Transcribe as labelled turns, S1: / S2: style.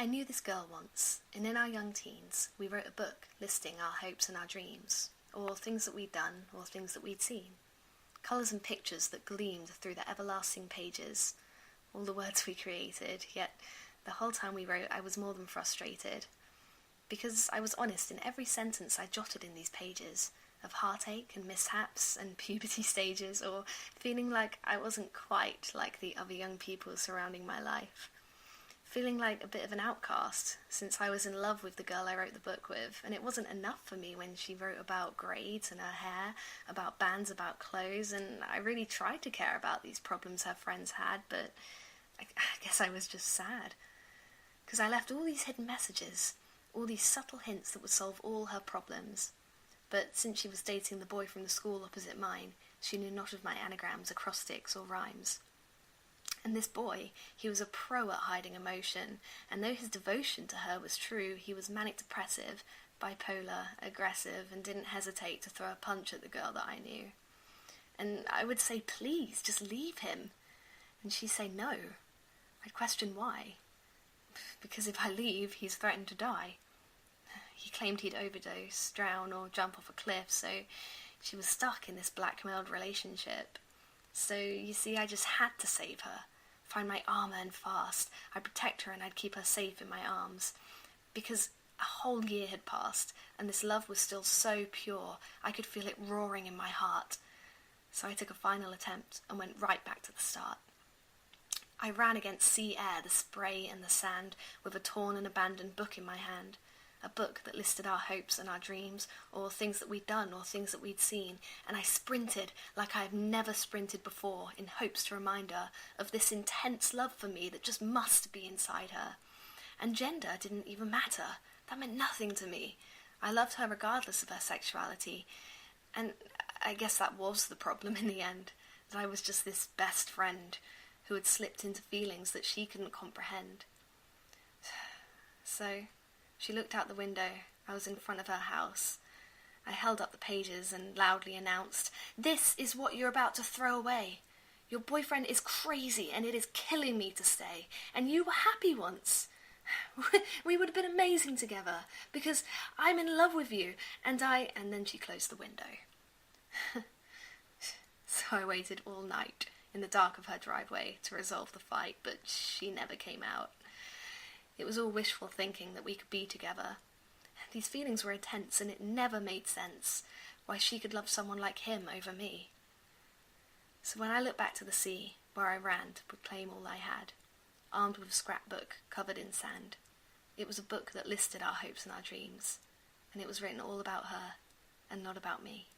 S1: I knew this girl once, and in our young teens, we wrote a book listing our hopes and our dreams, or things that we'd done, or things that we'd seen. Colours and pictures that gleamed through the everlasting pages, all the words we created, yet the whole time we wrote I was more than frustrated. Because I was honest in every sentence I jotted in these pages, of heartache and mishaps and puberty stages, or feeling like I wasn't quite like the other young people surrounding my life. Feeling like a bit of an outcast, since I was in love with the girl I wrote the book with, and it wasn't enough for me when she wrote about grades and her hair, about bands, about clothes, and I really tried to care about these problems her friends had, but I guess I was just sad. Because I left all these hidden messages, all these subtle hints that would solve all her problems. But since she was dating the boy from the school opposite mine, she knew not of my anagrams, acrostics, or rhymes. And this boy, he was a pro at hiding emotion, and though his devotion to her was true, he was manic-depressive, bipolar, aggressive, and didn't hesitate to throw a punch at the girl that I knew. And I would say, please, just leave him. And she'd say no. I'd question why. Because if I leave, he's threatened to die. He claimed he'd overdose, drown, or jump off a cliff, so she was stuck in this blackmailed relationship. So, you see, I just had to save her. Find my armour and fast. I'd protect her and I'd keep her safe in my arms. Because a whole year had passed, and this love was still so pure, I could feel it roaring in my heart. So I took a final attempt and went right back to the start. I ran against sea air, the spray and the sand, with a torn and abandoned book in my hand. A book that listed our hopes and our dreams, or things that we'd done, or things that we'd seen, and I sprinted like I had never sprinted before, in hopes to remind her of this intense love for me that just must be inside her. And gender didn't even matter. That meant nothing to me. I loved her regardless of her sexuality, and I guess that was the problem in the end, that I was just this best friend who had slipped into feelings that she couldn't comprehend. So she looked out the window. I was in front of her house. I held up the pages and loudly announced, "This is what you're about to throw away. Your boyfriend is crazy and it is killing me to stay. And you were happy once. We would have been amazing together because I'm in love with you and I..." And then she closed the window. So I waited all night in the dark of her driveway to resolve the fight, but she never came out. It was all wishful thinking that we could be together. These feelings were intense, and it never made sense why she could love someone like him over me. So when I looked back to the sea, where I ran to proclaim all I had, armed with a scrapbook covered in sand, it was a book that listed our hopes and our dreams, and it was written all about her, and not about me.